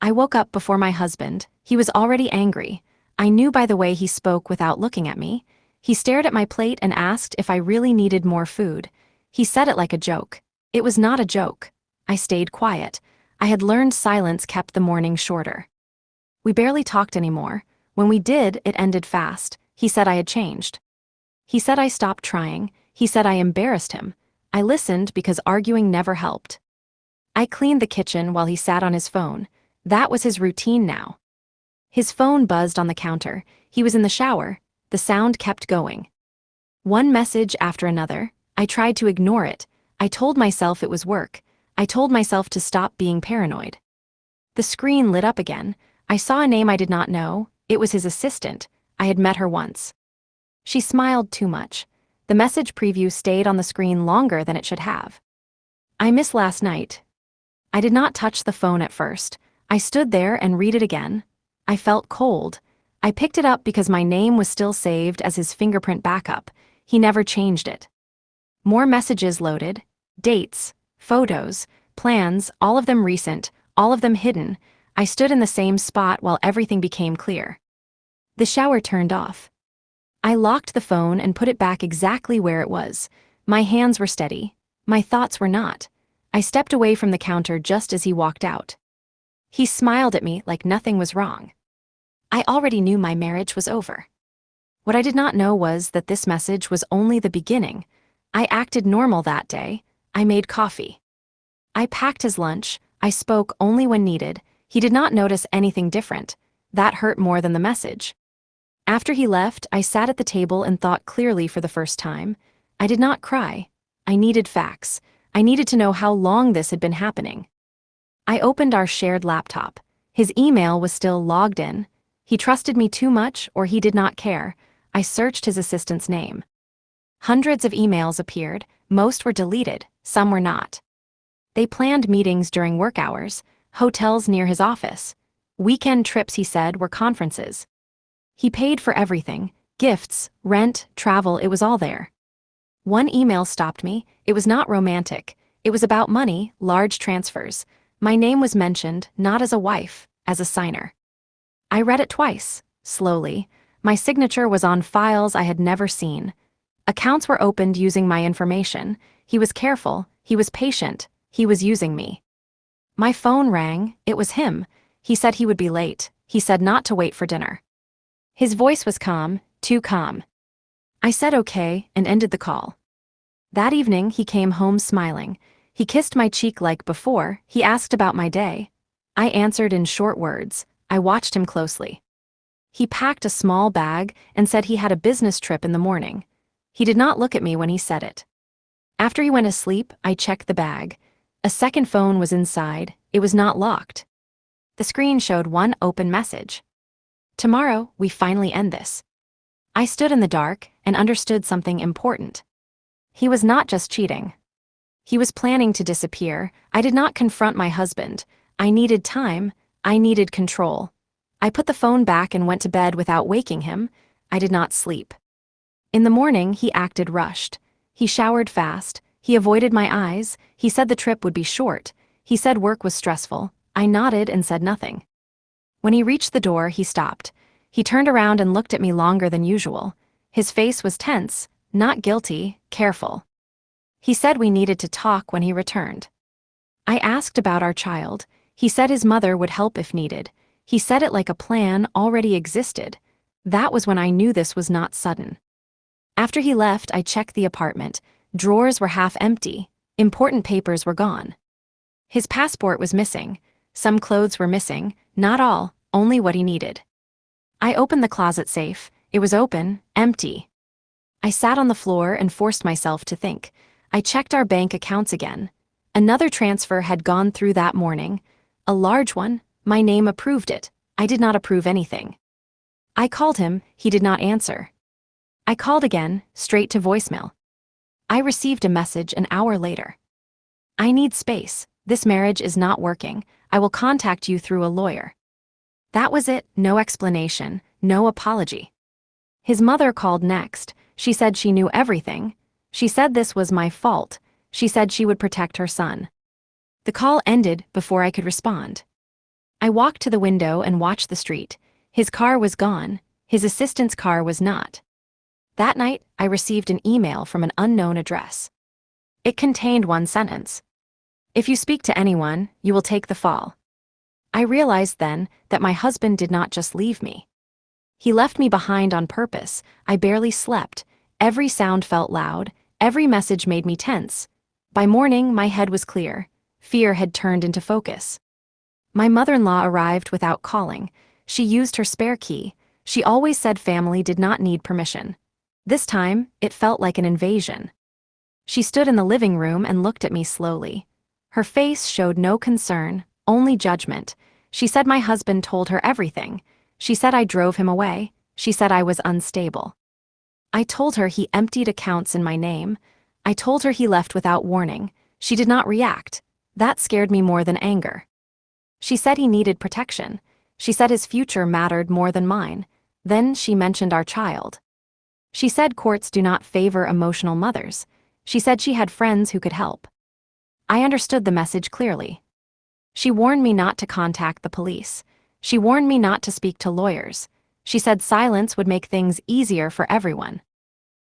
I woke up before my husband. He was already angry. I knew by the way he spoke without looking at me. He stared at my plate and asked if I really needed more food. He said it like a joke. It was not a joke. I stayed quiet. I had learned silence kept the morning shorter. We barely talked anymore. When we did, it ended fast. He said I had changed. He said I stopped trying. He said I embarrassed him. I listened because arguing never helped. I cleaned the kitchen while he sat on his phone. That was his routine now. His phone buzzed on the counter. He was in the shower. The sound kept going. One message after another. I tried to ignore it. I told myself it was work. I told myself to stop being paranoid. The screen lit up again. I saw a name I did not know. It was his assistant. I had met her once. She smiled too much. The message preview stayed on the screen longer than it should have. I missed last night. I did not touch the phone at first. I stood there and read it again. I felt cold. I picked it up because my name was still saved as his fingerprint backup. He never changed it. More messages loaded. Dates, photos, plans, all of them recent, all of them hidden. I stood in the same spot while everything became clear. The shower turned off. I locked the phone and put it back exactly where it was. My hands were steady. My thoughts were not. I stepped away from the counter just as he walked out. He smiled at me like nothing was wrong. I already knew my marriage was over. What I did not know was that this message was only the beginning. I acted normal that day. I made coffee. I packed his lunch. I spoke only when needed. He did not notice anything different. That hurt more than the message. After he left, I sat at the table and thought clearly for the first time. I did not cry. I needed facts. I needed to know how long this had been happening. I opened our shared laptop. His email was still logged in. He trusted me too much, or he did not care. I searched his assistant's name. Hundreds of emails appeared. Most were deleted, some were not. They planned meetings during work hours, hotels near his office. Weekend trips, he said, were conferences. He paid for everything, gifts, rent, travel, it was all there. One email stopped me. It was not romantic. It was about money, large transfers. My name was mentioned, not as a wife, as a signer. I read it twice, slowly. My signature was on files I had never seen. Accounts were opened using my information. He was careful, he was patient, he was using me. My phone rang. It was him. He said he would be late. He said not to wait for dinner. His voice was calm, too calm. I said okay and ended the call. That evening he came home smiling. He kissed my cheek like before. He asked about my day. I answered in short words. I watched him closely. He packed a small bag and said he had a business trip in the morning. He did not look at me when he said it. After he went asleep, I checked the bag. A second phone was inside. It was not locked. The screen showed one open message. Tomorrow, we finally end this. I stood in the dark and understood something important. He was not just cheating. He was planning to disappear. I did not confront my husband. I needed time. I needed control. I put the phone back and went to bed without waking him. I did not sleep. In the morning, he acted rushed. He showered fast. He avoided my eyes. He said the trip would be short. He said work was stressful. I nodded and said nothing. When he reached the door, he stopped. He turned around and looked at me longer than usual. His face was tense, not guilty, careful. He said we needed to talk when he returned. I asked about our child. He said his mother would help if needed. He said it like a plan already existed. That was when I knew this was not sudden. After he left, I checked the apartment. Drawers were half empty. Important papers were gone. His passport was missing. Some clothes were missing. Not all, only what he needed. I opened the closet safe. It was open, empty. I sat on the floor and forced myself to think. I checked our bank accounts again. Another transfer had gone through that morning. A large one. My name approved it. I did not approve anything. I called him. He did not answer. I called again, straight to voicemail. I received a message an hour later. I need space. This marriage is not working. I will contact you through a lawyer. That was it. No explanation, no apology. His mother called next. She said she knew everything. She said this was my fault. She said she would protect her son. The call ended before I could respond. I walked to the window and watched the street. His car was gone. His assistant's car was not. That night, I received an email from an unknown address. It contained one sentence. If you speak to anyone, you will take the fall. I realized then that my husband did not just leave me. He left me behind on purpose. I barely slept. Every sound felt loud. Every message made me tense. By morning, my head was clear. Fear had turned into focus. My mother-in-law arrived without calling. She used her spare key. She always said family did not need permission. This time, it felt like an invasion. She stood in the living room and looked at me slowly. Her face showed no concern, only judgment. She said my husband told her everything. She said I drove him away. She said I was unstable. I told her he emptied accounts in my name. I told her he left without warning. She did not react. That scared me more than anger. She said he needed protection. She said his future mattered more than mine. Then she mentioned our child. She said courts do not favor emotional mothers. She said she had friends who could help. I understood the message clearly. She warned me not to contact the police. She warned me not to speak to lawyers. She said silence would make things easier for everyone.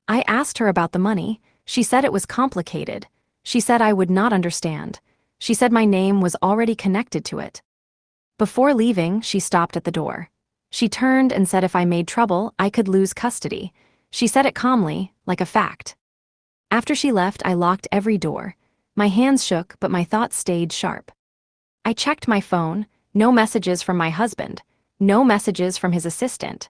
I asked her about the money. She said it was complicated. She said I would not understand. She said my name was already connected to it. Before leaving, she stopped at the door. She turned and said if I made trouble, I could lose custody. She said it calmly, like a fact. After she left, I locked every door. My hands shook, but my thoughts stayed sharp. I checked my phone. No messages from my husband. No messages from his assistant.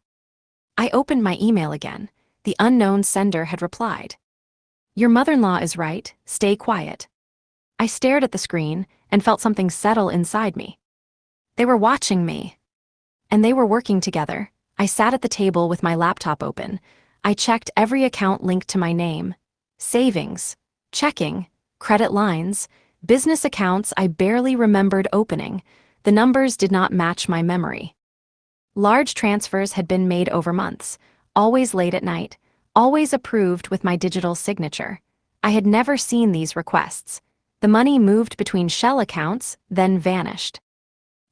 I opened my email again. The unknown sender had replied. Your mother-in-law is right. Stay quiet. I stared at the screen and felt something settle inside me. They were watching me. And they were working together. I sat at the table with my laptop open. I checked every account linked to my name. Savings, checking, credit lines, business accounts I barely remembered opening. The numbers did not match my memory. Large transfers had been made over months, always late at night, always approved with my digital signature. I had never seen these requests. The money moved between shell accounts, then vanished.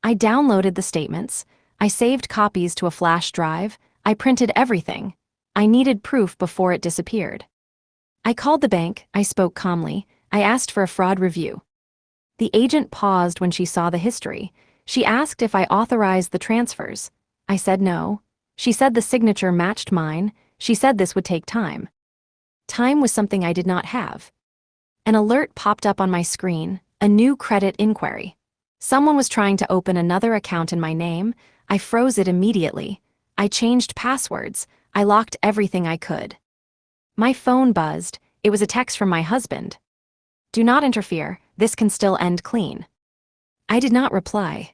I downloaded the statements. I saved copies to a flash drive. I printed everything. I needed proof before it disappeared. I called the bank. I spoke calmly. I asked for a fraud review. The agent paused when she saw the history. She asked if I authorized the transfers. I said no. She said the signature matched mine. She said this would take time. Time was something I did not have. An alert popped up on my screen, a new credit inquiry. Someone was trying to open another account in my name. I froze it immediately. I changed passwords. I locked everything I could. My phone buzzed. It was a text from my husband. Do not interfere. This can still end clean. I did not reply.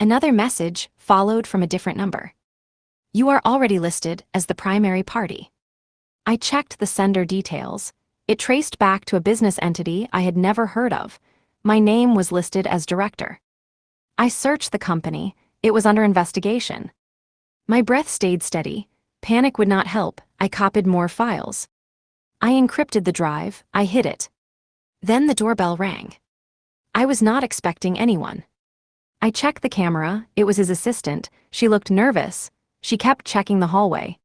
Another message followed from a different number. You are already listed as the primary party. I checked the sender details. It traced back to a business entity I had never heard of. My name was listed as director. I searched the company. It was under investigation. My breath stayed steady. Panic would not help. I copied more files. I encrypted the drive. I hid it. Then the doorbell rang. I was not expecting anyone. I checked the camera. It was his assistant. She looked nervous. She kept checking the hallway.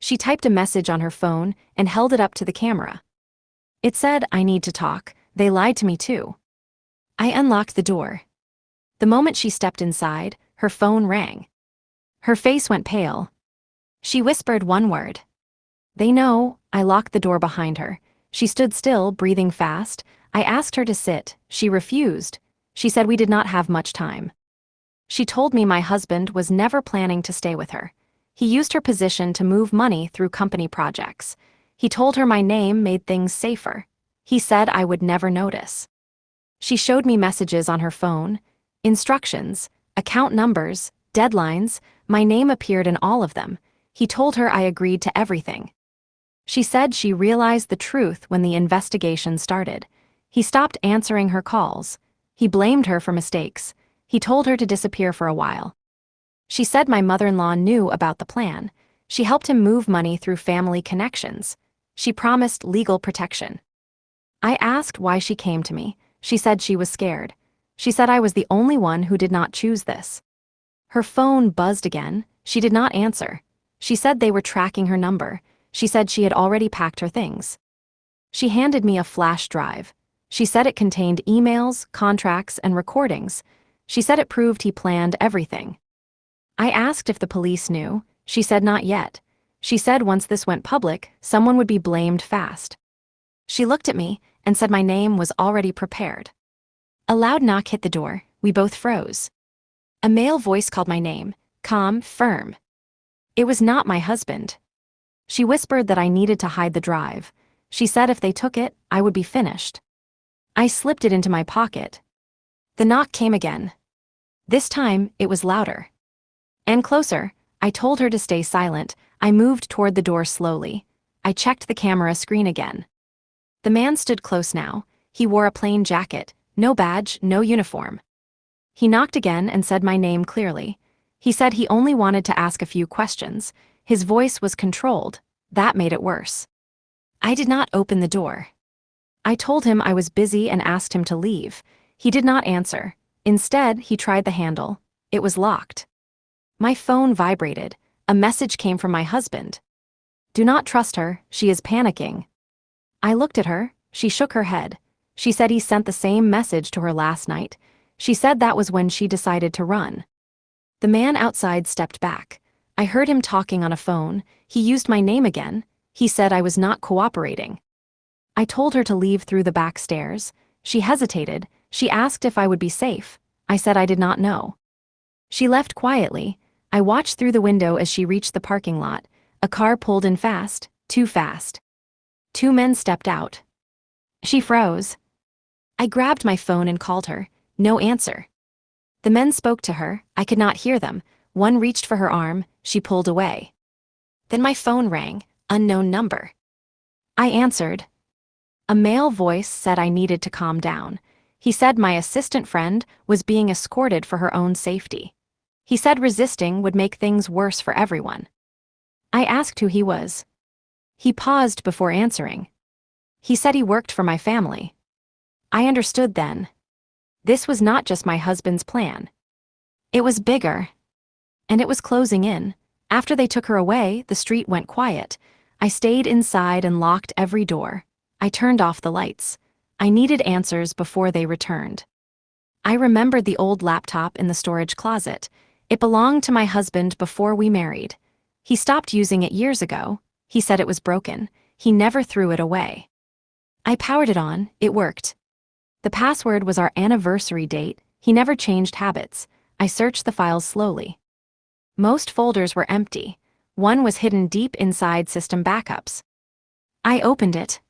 She typed a message on her phone and held it up to the camera. It said, I need to talk. They lied to me too. I unlocked the door. The moment she stepped inside, her phone rang. Her face went pale. She whispered one word. They know. I locked the door behind her. She stood still, breathing fast. I asked her to sit. She refused. She said we did not have much time. She told me my husband was never planning to stay with her. He used her position to move money through company projects. He told her my name made things safer. He said I would never notice. She showed me messages on her phone, instructions, account numbers, deadlines. My name appeared in all of them. He told her I agreed to everything. She said she realized the truth when the investigation started. He stopped answering her calls. He blamed her for mistakes. He told her to disappear for a while. She said my mother-in-law knew about the plan. She helped him move money through family connections. She promised legal protection. I asked why she came to me. She said she was scared. She said I was the only one who did not choose this. Her phone buzzed again. She did not answer. She said they were tracking her number. She said she had already packed her things. She handed me a flash drive. She said it contained emails, contracts, and recordings. She said it proved he planned everything. I asked if the police knew. She said not yet. She said once this went public, someone would be blamed fast. She looked at me and said my name was already prepared. A loud knock hit the door. We both froze. A male voice called my name, calm, firm. It was not my husband. She whispered that I needed to hide the drive. She said if they took it, I would be finished. I slipped it into my pocket. The knock came again. This time, it was louder. And closer. I told her to stay silent. I moved toward the door slowly. I checked the camera screen again. The man stood close now. He wore a plain jacket, no badge, no uniform. He knocked again and said my name clearly. He said he only wanted to ask a few questions. His voice was controlled. That made it worse. I did not open the door. I told him I was busy and asked him to leave. He did not answer. Instead, he tried the handle. It was locked. My phone vibrated. A message came from my husband. Do not trust her, she is panicking. I looked at her. She shook her head. She said he sent the same message to her last night. She said that was when she decided to run. The man outside stepped back. I heard him talking on a phone. He used my name again. He said I was not cooperating. I told her to leave through the back stairs. She hesitated. She asked if I would be safe. I said I did not know. She left quietly. I watched through the window as she reached the parking lot. A car pulled in fast, too fast. 2 men stepped out. She froze. I grabbed my phone and called her. No answer. The men spoke to her. I could not hear them. One reached for her arm. She pulled away. Then my phone rang. Unknown number. I answered. A male voice said I needed to calm down. He said my assistant friend was being escorted for her own safety. He said resisting would make things worse for everyone. I asked who he was. He paused before answering. He said he worked for my family. I understood then. This was not just my husband's plan. It was bigger. And it was closing in. After they took her away, the street went quiet. I stayed inside and locked every door. I turned off the lights. I needed answers before they returned. I remembered the old laptop in the storage closet. It belonged to my husband before we married. He stopped using it years ago. He said it was broken. He never threw it away. I powered it on. It worked. The password was our anniversary date. He never changed habits. I searched the files slowly. Most folders were empty. One was hidden deep inside system backups. I opened it.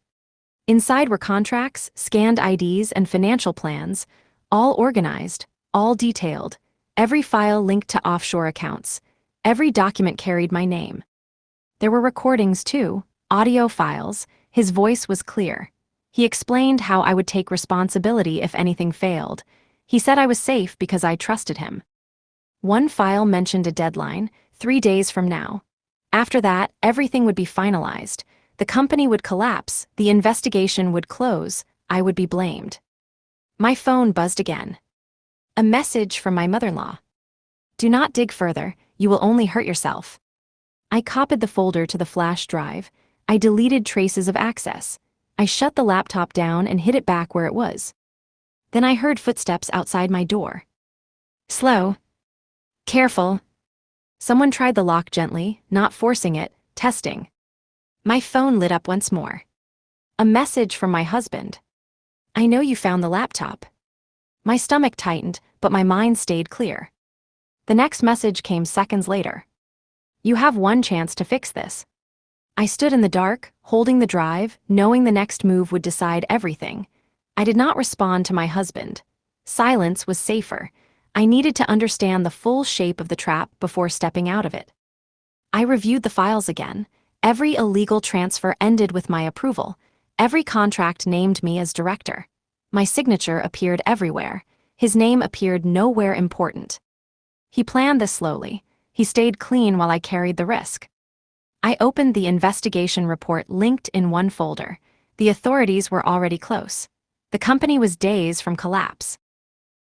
Inside were contracts, scanned IDs, and financial plans, all organized, all detailed. Every file linked to offshore accounts. Every document carried my name. There were recordings too, audio files. His voice was clear. He explained how I would take responsibility if anything failed. He said I was safe because I trusted him. One file mentioned a deadline, 3 days from now. After that, everything would be finalized. The company would collapse, the investigation would close, I would be blamed. My phone buzzed again. A message from my mother-in-law. Do not dig further, you will only hurt yourself. I copied the folder to the flash drive. I deleted traces of access. I shut the laptop down and hid it back where it was. Then I heard footsteps outside my door. Slow. Careful. Someone tried the lock gently, not forcing it, testing. My phone lit up once more. A message from my husband. I know you found the laptop. My stomach tightened, but my mind stayed clear. The next message came seconds later. You have one chance to fix this. I stood in the dark, holding the drive, knowing the next move would decide everything. I did not respond to my husband. Silence was safer. I needed to understand the full shape of the trap before stepping out of it. I reviewed the files again. Every illegal transfer ended with my approval. Every contract named me as director. My signature appeared everywhere. His name appeared nowhere important. He planned this slowly. He stayed clean while I carried the risk. I opened the investigation report linked in one folder. The authorities were already close. The company was days from collapse.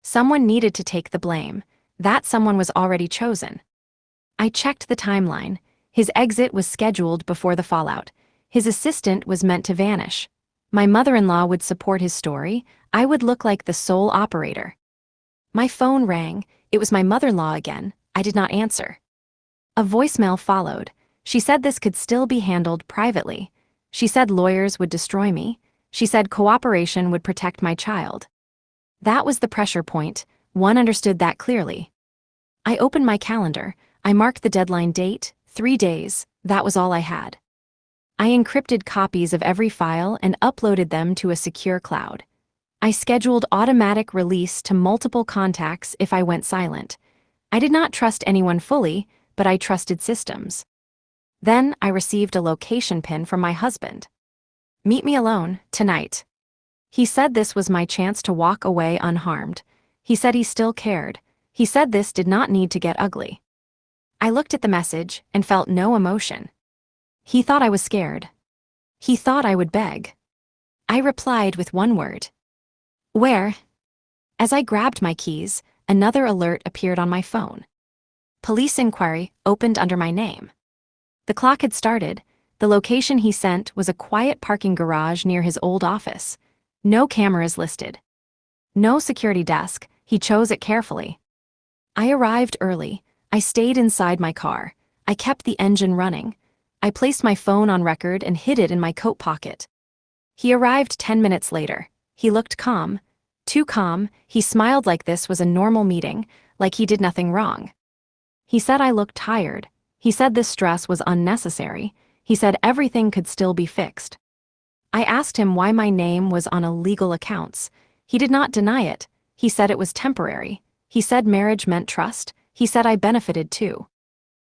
Someone needed to take the blame. That someone was already chosen. I checked the timeline. His exit was scheduled before the fallout. His assistant was meant to vanish. My mother-in-law would support his story. I would look like the sole operator. My phone rang. It was my mother-in-law again. I did not answer. A voicemail followed. She said this could still be handled privately. She said lawyers would destroy me. She said cooperation would protect my child. That was the pressure point. One understood that clearly. I opened my calendar. I marked the deadline date, 3 days. That was all I had. I encrypted copies of every file and uploaded them to a secure cloud. I scheduled automatic release to multiple contacts if I went silent. I did not trust anyone fully, but I trusted systems. Then I received a location pin from my husband. Meet me alone, tonight. He said this was my chance to walk away unharmed. He said he still cared. He said this did not need to get ugly. I looked at the message and felt no emotion. He thought I was scared. He thought I would beg. I replied with one word. Where? As I grabbed my keys, another alert appeared on my phone. Police inquiry opened under my name. The clock had started. The location he sent was a quiet parking garage near his old office. No cameras listed. No security desk. He chose it carefully. I arrived early. I stayed inside my car. I kept the engine running. I placed my phone on record and hid it in my coat pocket. He arrived 10 minutes later. He looked calm. Too calm. He smiled like this was a normal meeting, like he did nothing wrong. He said I looked tired. He said this stress was unnecessary. He said everything could still be fixed. I asked him why my name was on illegal accounts. He did not deny it. He said it was temporary. He said marriage meant trust. He said I benefited too.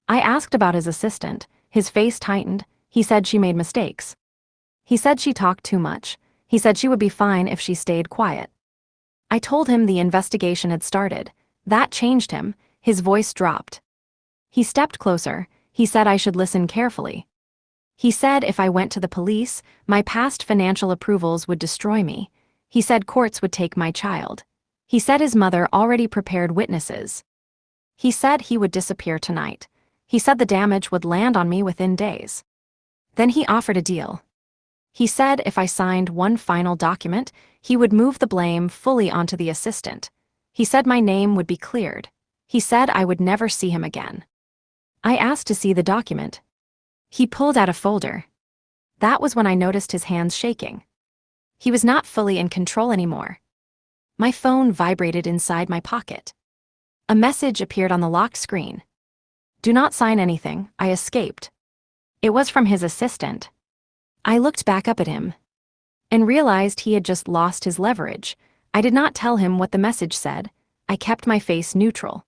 I asked about his assistant. His face tightened. He said she made mistakes. He said she talked too much. He said she would be fine if she stayed quiet. I told him the investigation had started. That changed him. His voice dropped. He stepped closer. He said I should listen carefully. He said if I went to the police, my past financial approvals would destroy me. He said courts would take my child. He said his mother already prepared witnesses. He said he would disappear tonight. He said the damage would land on me within days. Then he offered a deal. He said if I signed one final document, he would move the blame fully onto the assistant. He said my name would be cleared. He said I would never see him again. I asked to see the document. He pulled out a folder. That was when I noticed his hands shaking. He was not fully in control anymore. My phone vibrated inside my pocket. A message appeared on the locked screen. Do not sign anything. I escaped. It was from his assistant. I looked back up at him and realized he had just lost his leverage. I did not tell him what the message said. I kept my face neutral.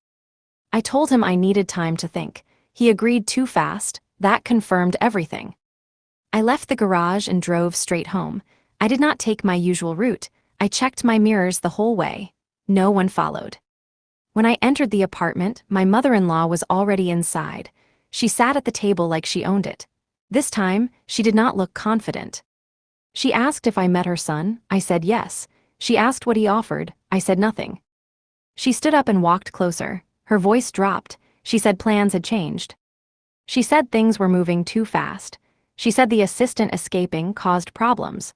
I told him I needed time to think. He agreed too fast. That confirmed everything. I left the garage and drove straight home. I did not take my usual route. I checked my mirrors the whole way. No one followed. When I entered the apartment, my mother-in-law was already inside. She sat at the table like she owned it. This time, she did not look confident. She asked if I met her son. I said yes. She asked what he offered. I said nothing. She stood up and walked closer. Her voice dropped. She said plans had changed. She said things were moving too fast. She said the assistant escaping caused problems.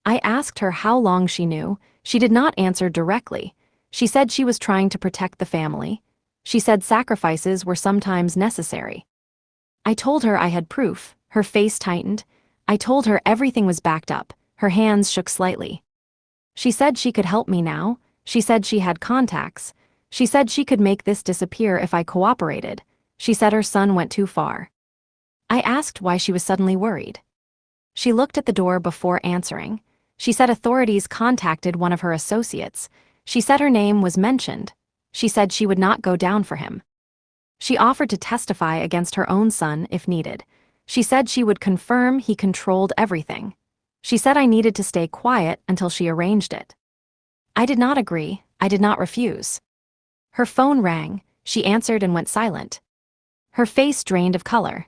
I asked her how long she knew. She did not answer directly. She said she was trying to protect the family. She said sacrifices were sometimes necessary. I told her I had proof. Her face tightened. I told her everything was backed up. Her hands shook slightly. She said she could help me now. She said she had contacts. She said she could make this disappear if I cooperated. She said her son went too far. I asked why she was suddenly worried. She looked at the door before answering. She said authorities contacted one of her associates. She said her name was mentioned. She said she would not go down for him. She offered to testify against her own son if needed. She said she would confirm he controlled everything. She said I needed to stay quiet until she arranged it. I did not agree. I did not refuse. Her phone rang. She answered and went silent. Her face drained of color.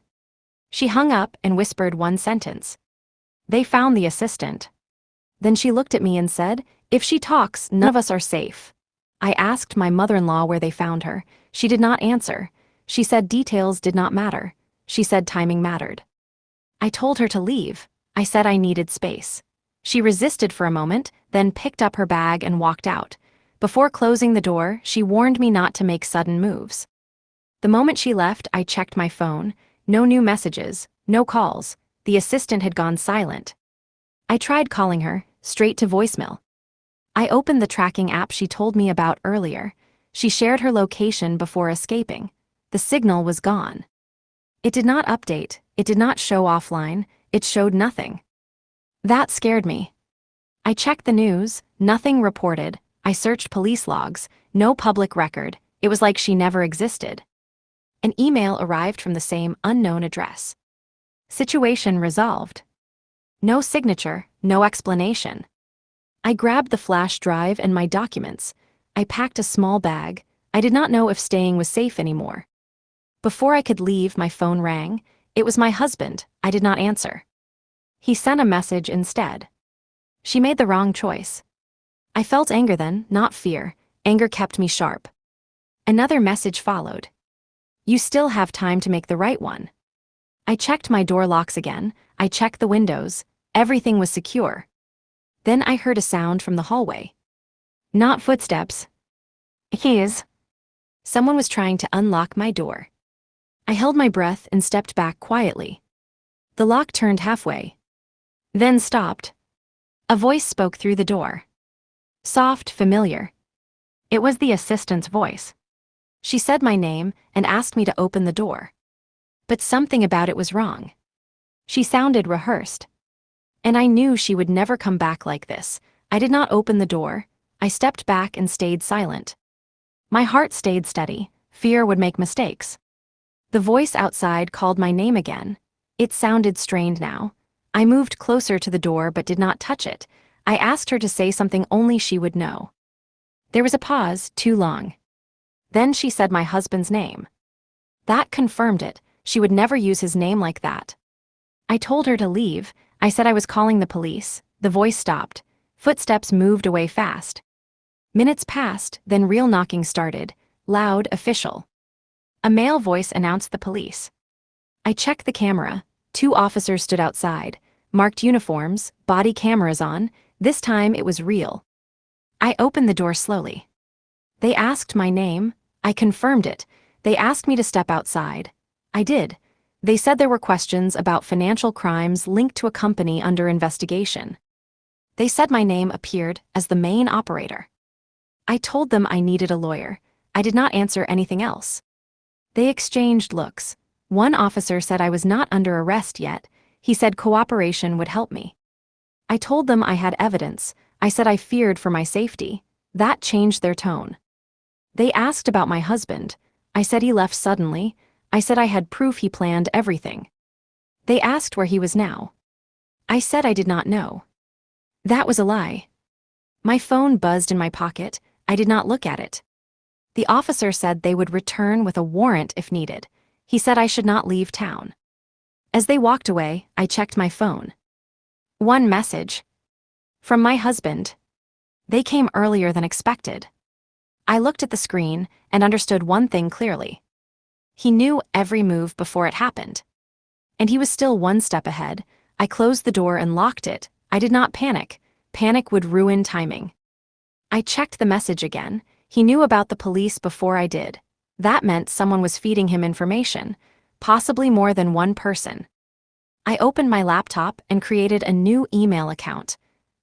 She hung up and whispered one sentence. They found the assistant. Then she looked at me and said, if she talks, none of us are safe. I asked my mother-in-law where they found her. She did not answer. She said details did not matter. She said timing mattered. I told her to leave. I said I needed space. She resisted for a moment, then picked up her bag and walked out. Before closing the door, she warned me not to make sudden moves. The moment she left, I checked my phone. No new messages, no calls. The assistant had gone silent. I tried calling her, straight to voicemail. I opened the tracking app she told me about earlier. She shared her location before escaping. The signal was gone. It did not update, it did not show offline, it showed nothing. That scared me. I checked the news, nothing reported. I searched police logs, no public record. It was like she never existed. An email arrived from the same unknown address. Situation resolved. No signature, no explanation. I grabbed the flash drive and my documents. I packed a small bag. I did not know if staying was safe anymore. Before I could leave, my phone rang. It was my husband. I did not answer. He sent a message instead. She made the wrong choice. I felt anger then, not fear. Anger kept me sharp. Another message followed. You still have time to make the right one. I checked my door locks again. I checked the windows. Everything was secure. Then I heard a sound from the hallway. Not footsteps. Keys. Someone was trying to unlock my door. I held my breath and stepped back quietly. The lock turned halfway. Then stopped. A voice spoke through the door. Soft, familiar. It was the assistant's voice. She said my name and asked me to open the door. But something about it was wrong. She sounded rehearsed. And I knew she would never come back like this. I did not open the door. I stepped back and stayed silent. My heart stayed steady. Fear would make mistakes. The voice outside called my name again. It sounded strained now. I moved closer to the door but did not touch it. I asked her to say something only she would know. There was a pause, too long. Then she said my husband's name. That confirmed it. She would never use his name like that. I told her to leave. I said I was calling the police. The voice stopped. Footsteps moved away fast. Minutes passed, then real knocking started. Loud, official. A male voice announced the police. I checked the camera. 2 officers stood outside. Marked uniforms, body cameras on. This time it was real. I opened the door slowly. They asked my name. I confirmed it. They asked me to step outside. I did. They said there were questions about financial crimes linked to a company under investigation. They said my name appeared as the main operator. I told them I needed a lawyer. I did not answer anything else. They exchanged looks. One officer said I was not under arrest yet. He said cooperation would help me. I told them I had evidence. I said I feared for my safety. That changed their tone. They asked about my husband. I said he left suddenly. I said I had proof he planned everything. They asked where he was now. I said I did not know. That was a lie. My phone buzzed in my pocket. I did not look at it. The officer said they would return with a warrant if needed. He said I should not leave town. As they walked away, I checked my phone. One message. From my husband. They came earlier than expected. I looked at the screen and understood one thing clearly. He knew every move before it happened. And he was still one step ahead. I closed the door and locked it. I did not panic. Panic would ruin timing. I checked the message again. He knew about the police before I did. That meant someone was feeding him information, possibly more than one person. I opened my laptop and created a new email account.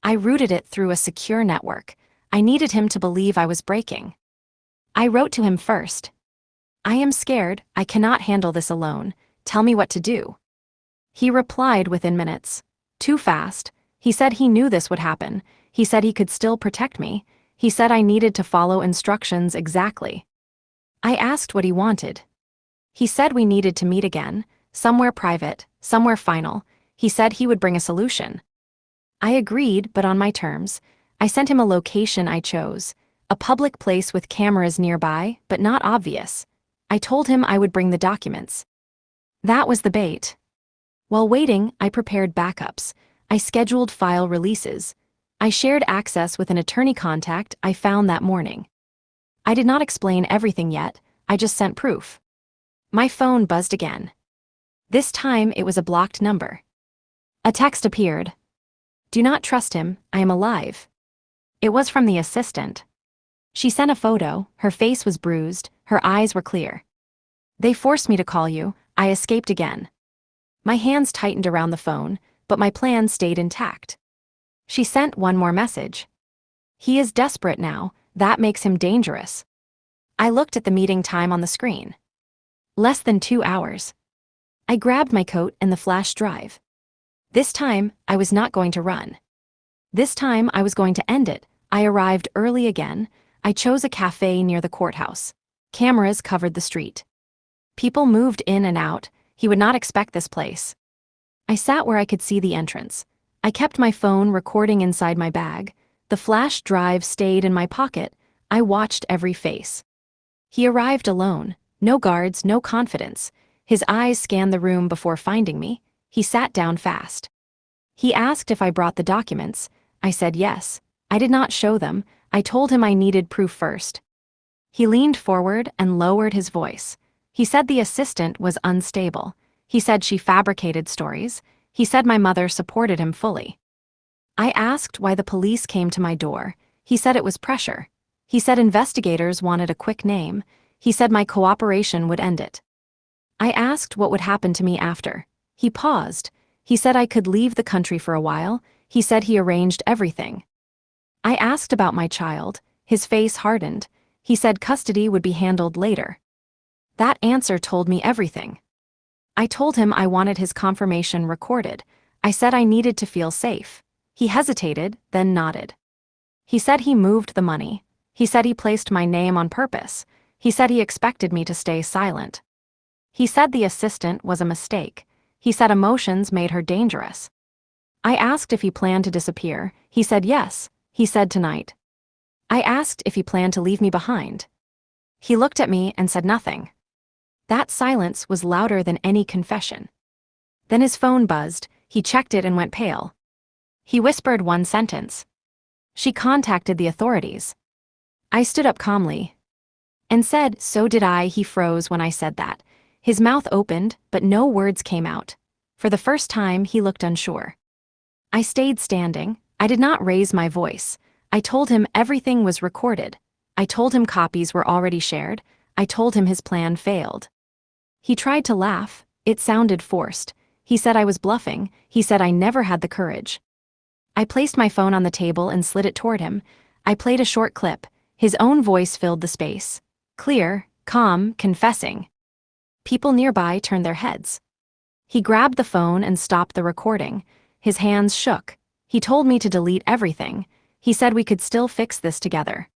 I routed it through a secure network. I needed him to believe I was breaking. I wrote to him first. I am scared. I cannot handle this alone. Tell me what to do. He replied within minutes. Too fast. He said he knew this would happen. He said he could still protect me. He said I needed to follow instructions exactly. I asked what he wanted. He said we needed to meet again, somewhere private, somewhere final. He said he would bring a solution. I agreed, but on my terms. I sent him a location I chose, a public place with cameras nearby, but not obvious. I told him I would bring the documents. That was the bait. While waiting, I prepared backups. I scheduled file releases. I shared access with an attorney contact I found that morning. I did not explain everything yet, I just sent proof. My phone buzzed again. This time it was a blocked number. A text appeared. Do not trust him, I am alive. It was from the assistant. She sent a photo, her face was bruised, her eyes were clear. They forced me to call you, I escaped again. My hands tightened around the phone, but my plan stayed intact. She sent one more message. He is desperate now, that makes him dangerous. I looked at the meeting time on the screen. Less than 2 hours. I grabbed my coat and the flash drive. This time, I was not going to run. This time, I was going to end it. I arrived early again. I chose a cafe near the courthouse. Cameras covered the street. People moved in and out. He would not expect this place. I sat where I could see the entrance. I kept my phone recording inside my bag. The flash drive stayed in my pocket. I watched every face. He arrived alone. No guards, no confidence. His eyes scanned the room before finding me. He sat down fast. He asked if I brought the documents. I said yes. I did not show them. I told him I needed proof first. He leaned forward and lowered his voice. He said the assistant was unstable. He said she fabricated stories. He said my mother supported him fully. I asked why the police came to my door. He said it was pressure. He said investigators wanted a quick name. He said my cooperation would end it. I asked what would happen to me after. He paused. He said I could leave the country for a while. He said he arranged everything. I asked about my child. His face hardened. He said custody would be handled later. That answer told me everything. I told him I wanted his confirmation recorded. I said I needed to feel safe. He hesitated, then nodded. He said he moved the money. He said he placed my name on purpose. He said he expected me to stay silent. He said the assistant was a mistake. He said emotions made her dangerous. I asked if he planned to disappear. He said yes. He said tonight. I asked if he planned to leave me behind. He looked at me and said nothing. That silence was louder than any confession. Then his phone buzzed. He checked it and went pale. He whispered one sentence. She contacted the authorities. I stood up calmly and said, so did I. He froze when I said that. His mouth opened, but no words came out. For the first time, he looked unsure. I stayed standing. I did not raise my voice. I told him everything was recorded. I told him copies were already shared. I told him his plan failed. He tried to laugh. It sounded forced. He said I was bluffing. He said I never had the courage. I placed my phone on the table and slid it toward him. I played a short clip. His own voice filled the space. Clear, calm, confessing. People nearby turned their heads. He grabbed the phone and stopped the recording. His hands shook. He told me to delete everything. He said we could still fix this together.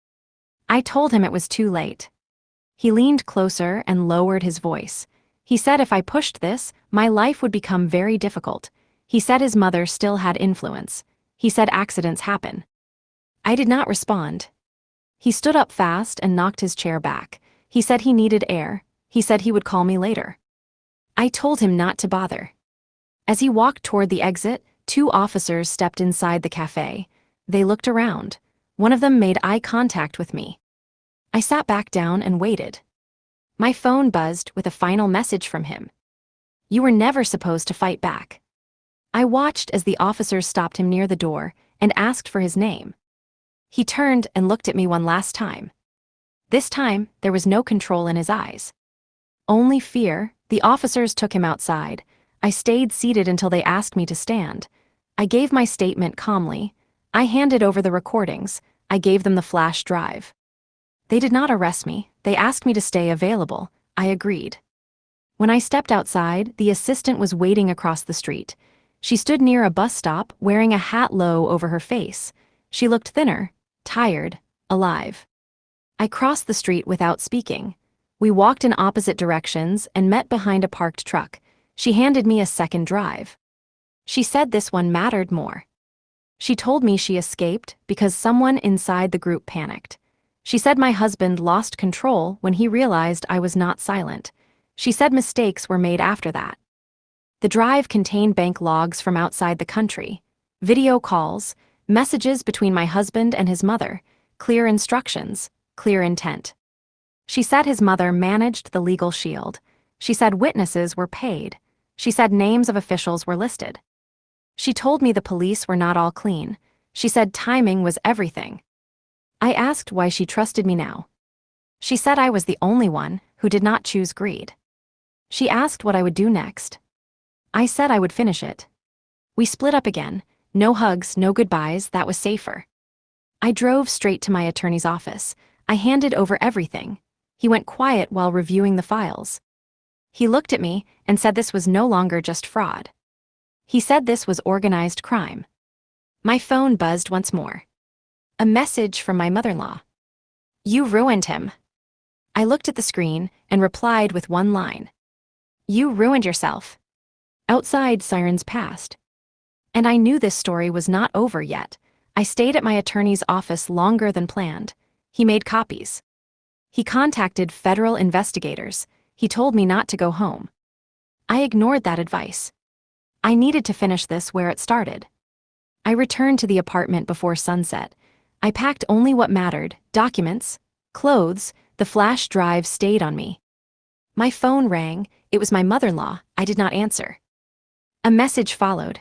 I told him it was too late. He leaned closer and lowered his voice. He said if I pushed this, my life would become very difficult. He said his mother still had influence. He said accidents happen. I did not respond. He stood up fast and knocked his chair back. He said he needed air. He said he would call me later. I told him not to bother. As he walked toward the exit, 2 officers stepped inside the cafe. They looked around. One of them made eye contact with me. I sat back down and waited. My phone buzzed with a final message from him. You were never supposed to fight back. I watched as the officers stopped him near the door and asked for his name. He turned and looked at me one last time. This time, there was no control in his eyes. Only fear. The officers took him outside. I stayed seated until they asked me to stand. I gave my statement calmly. I handed over the recordings. I gave them the flash drive. They did not arrest me. They asked me to stay available. I agreed. When I stepped outside, the assistant was waiting across the street. She stood near a bus stop, wearing a hat low over her face. She looked thinner, tired, alive. I crossed the street without speaking. We walked in opposite directions and met behind a parked truck. She handed me a second drive. She said this one mattered more. She told me she escaped because someone inside the group panicked. She said my husband lost control when he realized I was not silent. She said mistakes were made after that. The drive contained bank logs from outside the country, video calls, messages between my husband and his mother, clear instructions, clear intent. She said his mother managed the legal shield. She said witnesses were paid. She said names of officials were listed. She told me the police were not all clean. She said timing was everything. I asked why she trusted me now. She said I was the only one who did not choose greed. She asked what I would do next. I said I would finish it. We split up again. No hugs, no goodbyes, that was safer. I drove straight to my attorney's office. I handed over everything. He went quiet while reviewing the files. He looked at me and said this was no longer just fraud. He said this was organized crime. My phone buzzed once more. A message from my mother-in-law. "You ruined him." I looked at the screen and replied with one line. "You ruined yourself." Outside, sirens passed. And I knew this story was not over yet. I stayed at my attorney's office longer than planned. He made copies. He contacted federal investigators. He told me not to go home. I ignored that advice. I needed to finish this where it started. I returned to the apartment before sunset. I packed only what mattered: documents, clothes. The flash drive stayed on me. My phone rang. It was my mother-in-law. I did not answer. A message followed.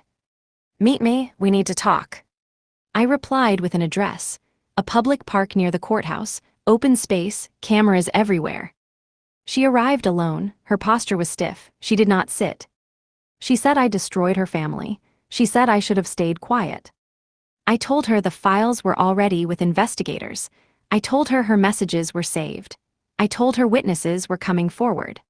"Meet me, we need to talk." I replied with an address: a public park near the courthouse, open space, cameras everywhere. She arrived alone. Her posture was stiff. She did not sit. She said I destroyed her family. She said I should have stayed quiet. I told her the files were already with investigators. I told her her messages were saved. I told her witnesses were coming forward.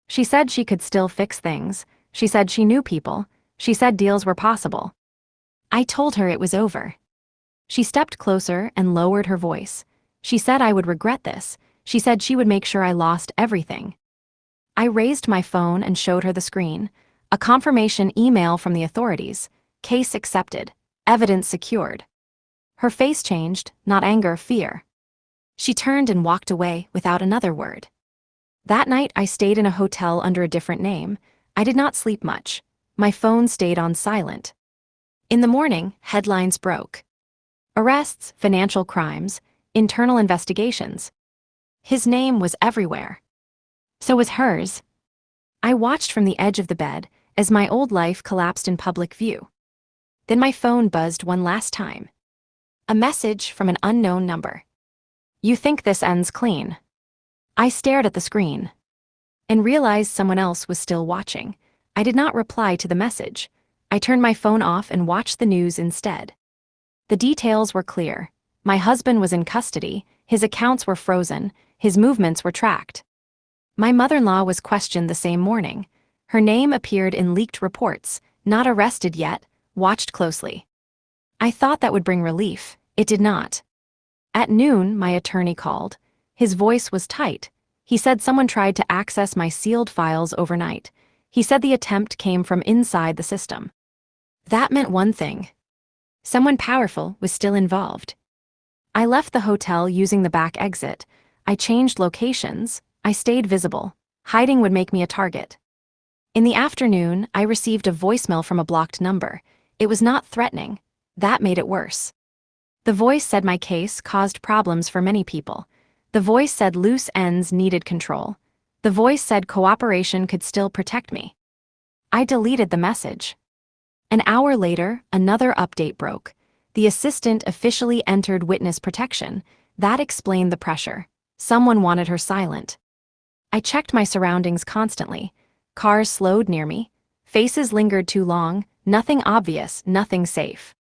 She said she could still fix things. She said she knew people. She said deals were possible. I told her it was over. She stepped closer and lowered her voice. She said I would regret this. She said she would make sure I lost everything. I raised my phone and showed her the screen. A confirmation email from the authorities. Case accepted. Evidence secured. Her face changed, not anger, fear. She turned and walked away without another word. That night I stayed in a hotel under a different name. I did not sleep much. My phone stayed on silent. In the morning, headlines broke. Arrests, financial crimes, internal investigations. His name was everywhere. So was hers. I watched from the edge of the bed as my old life collapsed in public view. Then my phone buzzed one last time. A message from an unknown number. "You think this ends clean?" I stared at the screen and realized someone else was still watching. I did not reply to the message. I turned my phone off and watched the news instead. The details were clear. My husband was in custody, his accounts were frozen, his movements were tracked. My mother-in-law was questioned the same morning. Her name appeared in leaked reports, not arrested yet, watched closely. I thought that would bring relief. It did not. At noon, my attorney called. His voice was tight. He said someone tried to access my sealed files overnight. He said the attempt came from inside the system. That meant one thing. Someone powerful was still involved. I left the hotel using the back exit. I changed locations. I stayed visible. Hiding would make me a target. In the afternoon, I received a voicemail from a blocked number. It was not threatening. That made it worse. The voice said my case caused problems for many people. The voice said loose ends needed control. The voice said cooperation could still protect me. I deleted the message. An hour later, another update broke. The assistant officially entered witness protection. That explained the pressure. Someone wanted her silent. I checked my surroundings constantly. Cars slowed near me. Faces lingered too long. Nothing obvious, nothing safe.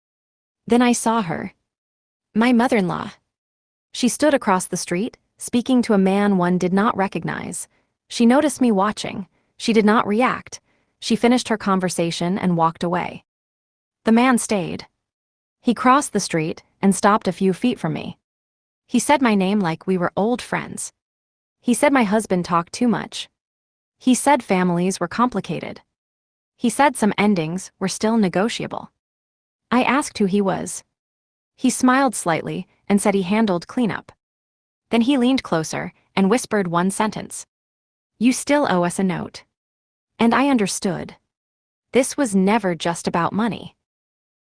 Then I saw her. My mother-in-law. She stood across the street, speaking to a man one did not recognize. She noticed me watching. She did not react. She finished her conversation and walked away. The man stayed. He crossed the street and stopped a few feet from me. He said my name like we were old friends. He said my husband talked too much. He said families were complicated. He said some endings were still negotiable. I asked who he was. He smiled slightly and said he handled cleanup. Then he leaned closer and whispered one sentence. "You still owe us a note." And I understood. This was never just about money.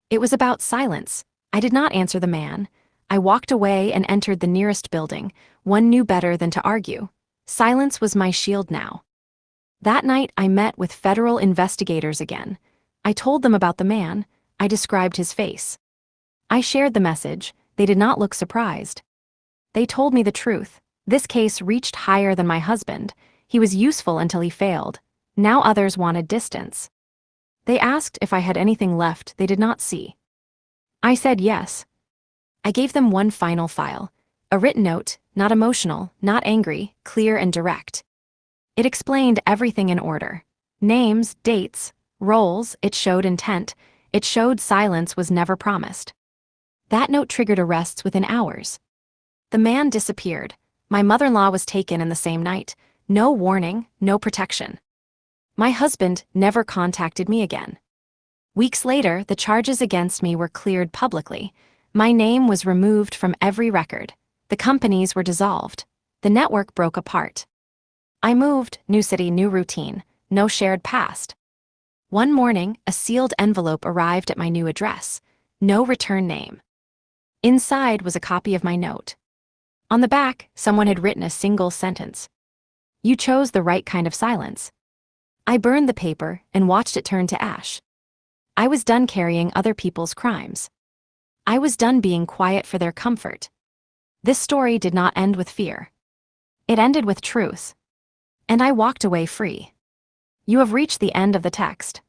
It was about silence. I did not answer the man. I walked away and entered the nearest building. One knew better than to argue. Silence was my shield now. That night, I met with federal investigators again. I told them about the man. I described his face. I shared the message. They did not look surprised. They told me the truth. This case reached higher than my husband. He was useful until he failed. Now others wanted distance. They asked if I had anything left they did not see. I said yes. I gave them one final file. A written note, not emotional, not angry, clear and direct. It explained everything in order. Names, dates, roles, it showed intent. It showed silence was never promised. That note triggered arrests within hours. The man disappeared. My mother-in-law was taken in the same night. No warning, no protection. My husband never contacted me again. Weeks later, the charges against me were cleared publicly. My name was removed from every record. The companies were dissolved. The network broke apart. I moved, new city, new routine, no shared past. One morning, a sealed envelope arrived at my new address. No return name. Inside was a copy of my note. On the back, someone had written a single sentence. You chose the right kind of silence. I burned the paper and watched it turn to ash. I was done carrying other people's crimes. I was done being quiet for their comfort. This story did not end with fear. It ended with truth. And I walked away free. You have reached the end of the text.